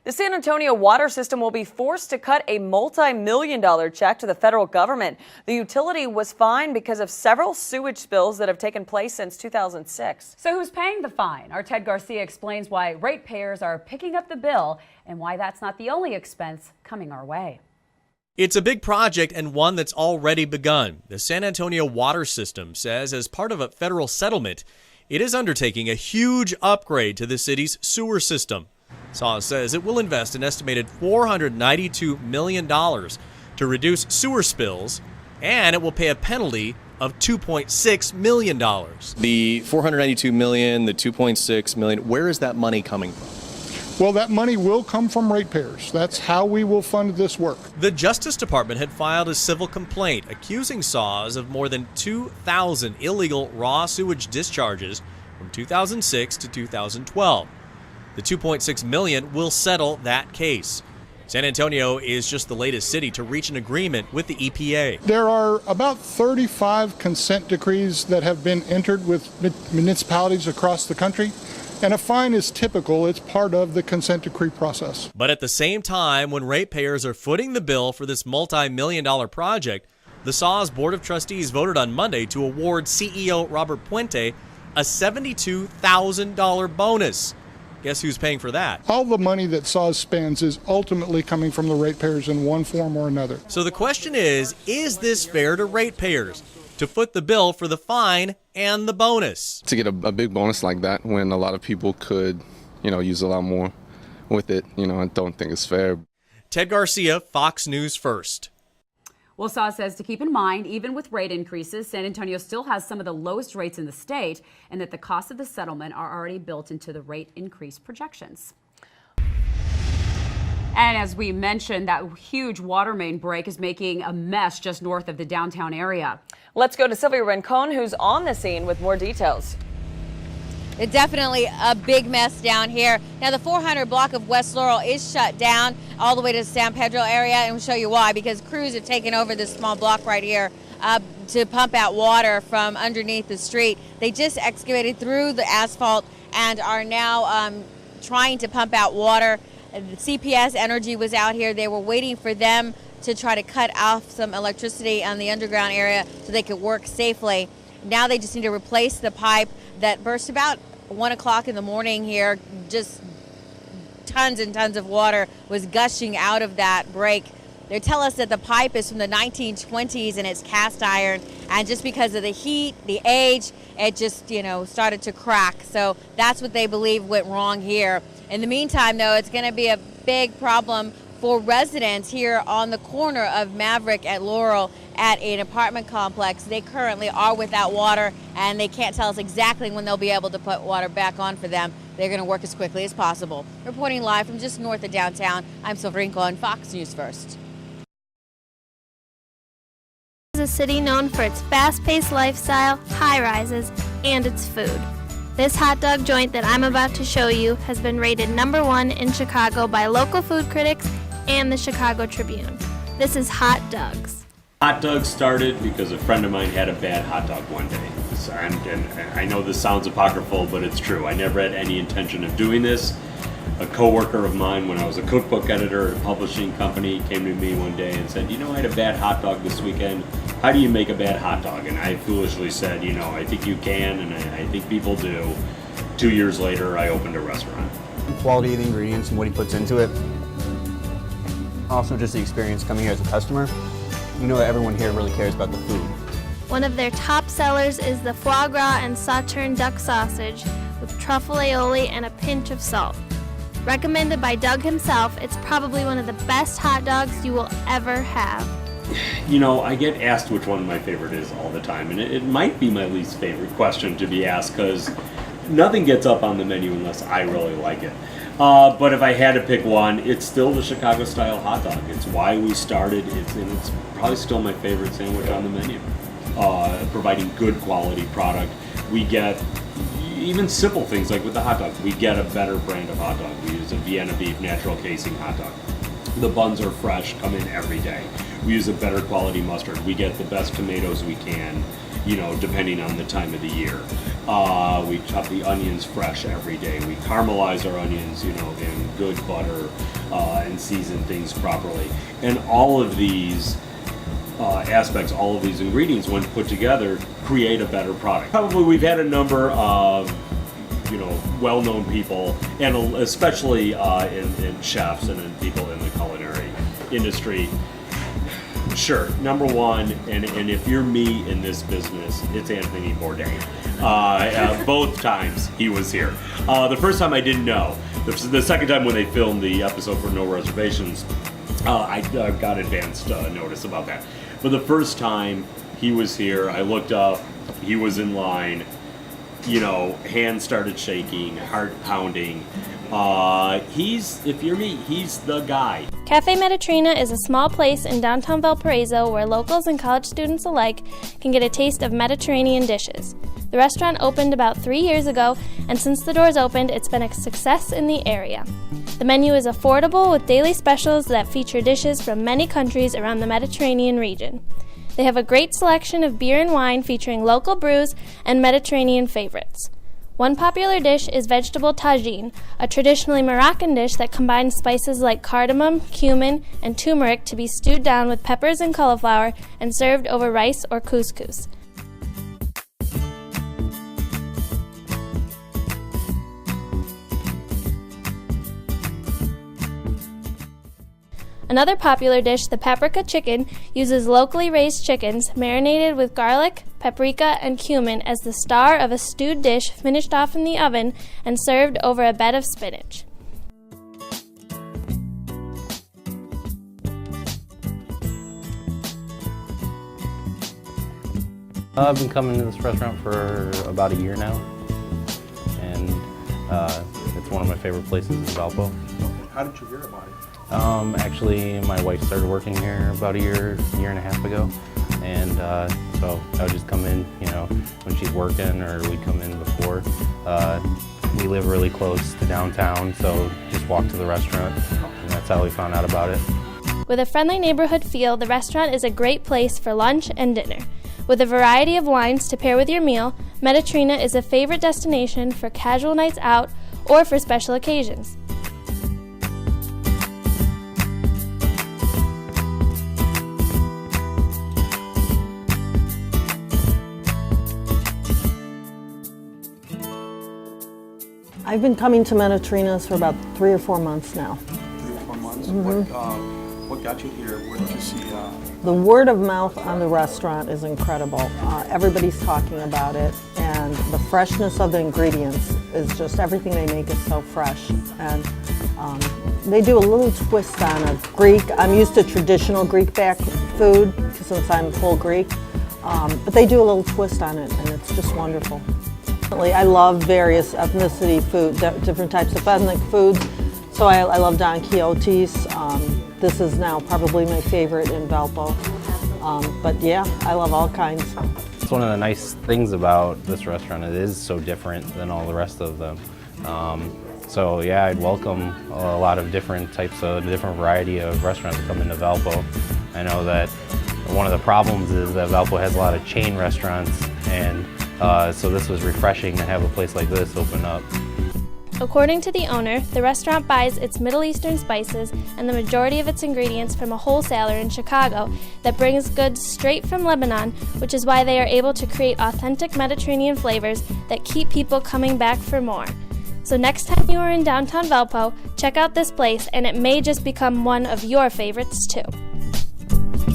The San Antonio water system will be forced to cut a multi-million-dollar check to the federal government. The utility was fined because of several sewage spills that have taken place since 2006. So who's paying the fine? Our Ted Garcia explains why ratepayers are picking up the bill and why that's not the only expense coming our way. It's a big project and one that's already begun. The San Antonio water system says as part of a federal settlement, it is undertaking a huge upgrade to the city's sewer system. SAW says it will invest an estimated $492 million to reduce sewer spills, and it will pay a penalty of $2.6 million. The $492 million, the $2.6 million, where is that money coming from? Well, that money will come from ratepayers. That's how we will fund this work. The Justice Department had filed a civil complaint accusing SAWS of more than 2,000 illegal raw sewage discharges from 2006 to 2012. The $2.6 million will settle that case. San Antonio is just the latest city to reach an agreement with the EPA. There are about 35 consent decrees that have been entered with municipalities across the country. And a fine is typical. It's part of the consent decree process. But at the same time, when ratepayers are footing the bill for this multi-million-dollar project, the SAWS Board of Trustees voted on Monday to award CEO Robert Puente a $72,000 bonus. Guess who's paying for that? All the money that SAWS spends is ultimately coming from the ratepayers in one form or another. So the question is this fair to ratepayers to foot the bill for the fine and the bonus? To get a big bonus like that when a lot of people could, use a lot more with it, I don't think it's fair. Ted Garcia, Fox News First. Well, SAW says to keep in mind, even with rate increases, San Antonio still has some of the lowest rates in the state, and that the costs of the settlement are already built into the rate increase projections. And as we mentioned, that huge water main break is making a mess just north of the downtown area. Let's go to Sylvia Rincon, who's on the scene with more details. It's definitely a big mess down here. Now, the 400 block of West Laurel is shut down all the way to San Pedro area, and we'll show you why, because crews have taken over this small block right here to pump out water from underneath the street. They just excavated through the asphalt and are now trying to pump out water. CPS Energy was out here. They were waiting for them to try to cut off some electricity on the underground area so they could work safely. Now they just need to replace the pipe that burst about 1 o'clock in the morning here. Just tons and tons of water was gushing out of that break. They tell us that the pipe is from the 1920s and it's cast iron, and just because of the heat, the age, it just, started to crack. So that's what they believe went wrong here. In the meantime, though, it's going to be a big problem for residents here on the corner of Maverick at Laurel at an apartment complex. They currently are without water, and they can't tell us exactly when they'll be able to put water back on for them. They're going to work as quickly as possible. Reporting live from just north of downtown, I'm Sylvia Rincon, Fox News First. Is a city known for its fast-paced lifestyle, high rises, and its food. This hot dog joint that I'm about to show you has been rated #1 in Chicago by local food critics and the Chicago Tribune. This is Hot Doug's. Hot Doug started because a friend of mine had a bad hot dog one day. And I know this sounds apocryphal, but it's true. I never had any intention of doing this. A coworker of mine, when I was a cookbook editor at a publishing company, came to me one day and said, I had a bad hot dog this weekend. How do you make a bad hot dog? And I foolishly said, I think you can, and I think people do. 2 years later, I opened a restaurant. Quality of the ingredients and what he puts into it. Also just the experience coming here as a customer. That everyone here really cares about the food. One of their top sellers is the foie gras and sauternes duck sausage with truffle aioli and a pinch of salt. Recommended by Doug himself, it's probably one of the best hot dogs you will ever have. I get asked which one my favorite is all the time, and it might be my least favorite question to be asked because nothing gets up on the menu unless I really like it. But if I had to pick one, it's still the Chicago-style hot dog. It's why we started, and it's probably still my favorite sandwich on the menu. Providing good quality product. We get even simple things like with the hot dog. We get a better brand of hot dog. We use a Vienna beef natural casing hot dog. The buns are fresh, come in every day. We use a better quality mustard. We get the best tomatoes we can. depending on the time of the year. We chop the onions fresh every day. We caramelize our onions, in good butter and season things properly. And all of these aspects, all of these ingredients, when put together, create a better product. Probably we've had a number of well-known people, and especially in chefs and in people in the culinary industry. Sure, number one, and if you're me in this business, it's Anthony Bourdain. Both times he was here. The first time I didn't know. The second time when they filmed the episode for No Reservations, I got advanced notice about that. But the first time he was here, I looked up, he was in line, hands started shaking, heart pounding. If you're me, he's the guy. Cafe Mediterrina is a small place in downtown Valparaiso where locals and college students alike can get a taste of Mediterranean dishes. The restaurant opened about 3 years ago, and since the doors opened, it's been a success in the area. The menu is affordable with daily specials that feature dishes from many countries around the Mediterranean region. They have a great selection of beer and wine featuring local brews and Mediterranean favorites. One popular dish is vegetable tagine, a traditionally Moroccan dish that combines spices like cardamom, cumin, and turmeric to be stewed down with peppers and cauliflower and served over rice or couscous. Another popular dish, the paprika chicken, uses locally raised chickens marinated with garlic, paprika, and cumin as the star of a stewed dish finished off in the oven and served over a bed of spinach. I've been coming to this restaurant for about a year now, and it's one of my favorite places in Valpo. How did you hear about it? Actually, my wife started working here about a year and a half ago, and so I would just come in, when she's working, or we'd come in before. We live really close to downtown, so just walk to the restaurant, and that's how we found out about it. With a friendly neighborhood feel, the restaurant is a great place for lunch and dinner. With a variety of wines to pair with your meal, Mediterrina is a favorite destination for casual nights out or for special occasions. I've been coming to Mediterrina's for about 3 or 4 months now. 3 or 4 months. Mm-hmm. What got you here? Where did you see? The word of mouth on the restaurant is incredible. Everybody's talking about it, and the freshness of the ingredients is just, everything they make is so fresh. And they do a little twist on a Greek. I'm used to traditional Greek back food since I'm full Greek, but they do a little twist on it, and it's just wonderful. I love various ethnicity food, different types of ethnic foods. So I love Don Quixote's. This is now probably my favorite in Valpo. But yeah, I love all kinds. It's one of the nice things about this restaurant. It is so different than all the rest of them. So yeah, I'd welcome a lot of different types of, different variety of restaurants to come into Valpo. I know that one of the problems is that Valpo has a lot of chain restaurants, and so this was refreshing to have a place like this open up. According to the owner, the restaurant buys its Middle Eastern spices and the majority of its ingredients from a wholesaler in Chicago that brings goods straight from Lebanon, which is why they are able to create authentic Mediterranean flavors that keep people coming back for more. So next time you are in downtown Valpo, check out this place, and it may just become one of your favorites too.